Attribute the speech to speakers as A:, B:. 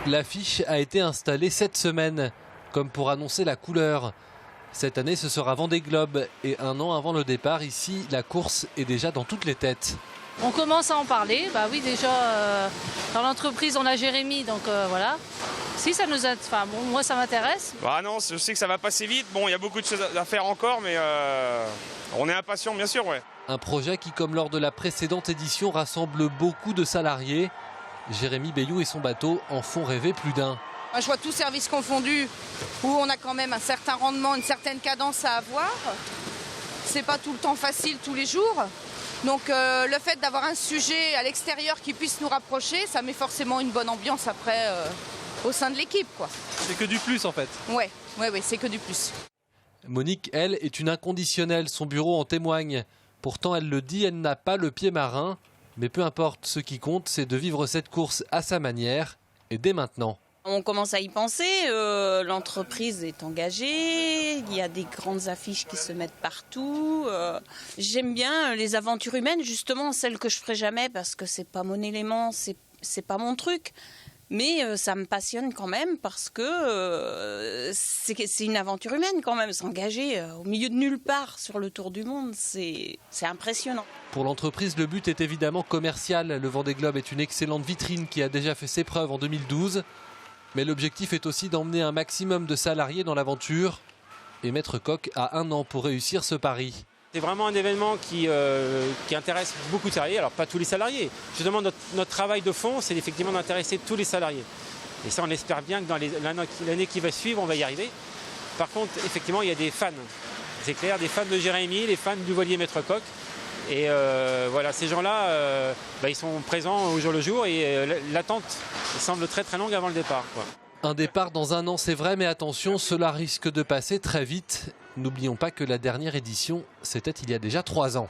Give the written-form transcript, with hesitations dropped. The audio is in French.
A: L'affiche a été installée cette semaine, comme pour annoncer la couleur. Cette année, ce sera Vendée Globe. Et un an avant le départ, ici, la course est déjà dans toutes les têtes.
B: On commence à en parler. Bah oui, déjà, dans l'entreprise, on a Jérémy, donc voilà. Si, ça nous a... Enfin, bon, moi, ça m'intéresse.
C: Bah non, je sais que ça va passer vite. Bon, il y a beaucoup de choses à faire encore, mais on est impatient, bien sûr, ouais.
A: Un projet qui, comme lors de la précédente édition, rassemble beaucoup de salariés. Jérémy Bayou et son bateau en font rêver plus d'un.
D: Moi, je vois tous services confondus, où on a quand même un certain rendement, une certaine cadence à avoir. C'est pas tout le temps facile tous les jours. Donc le fait d'avoir un sujet à l'extérieur qui puisse nous rapprocher, ça met forcément une bonne ambiance après au sein de l'équipe, quoi.
A: C'est que du plus en fait.
D: Ouais, c'est que du plus.
A: Monique, elle, est une inconditionnelle, son bureau en témoigne. Pourtant, elle le dit, elle n'a pas le pied marin. Mais peu importe, ce qui compte, c'est de vivre cette course à sa manière et dès maintenant.
E: On commence à y penser, l'entreprise est engagée, il y a des grandes affiches qui se mettent partout. J'aime bien les aventures humaines, justement celles que je ferai jamais parce que c'est pas mon élément, c'est pas mon truc. Mais ça me passionne quand même parce que c'est une aventure humaine quand même. S'engager au milieu de nulle part sur le tour du monde, c'est impressionnant.
A: Pour l'entreprise, le but est évidemment commercial. Le Vendée Globe est une excellente vitrine qui a déjà fait ses preuves en 2012. Mais l'objectif est aussi d'emmener un maximum de salariés dans l'aventure. Et Maître Coq a 1 an pour réussir ce pari.
F: C'est vraiment un événement qui intéresse beaucoup de salariés, alors pas tous les salariés. Justement, notre travail de fond, c'est effectivement d'intéresser tous les salariés. Et ça, on espère bien que dans l'année qui va suivre, on va y arriver. Par contre, effectivement, il y a des fans. C'est clair, des fans de Jérémy, les fans du voilier Maître Coq. Et voilà, ces gens-là, ils sont présents au jour le jour et l'attente semble très très longue avant le départ, quoi.
A: Un départ dans 1 an, c'est vrai, mais attention, cela risque de passer très vite. N'oublions pas que la dernière édition, c'était il y a déjà 3 ans.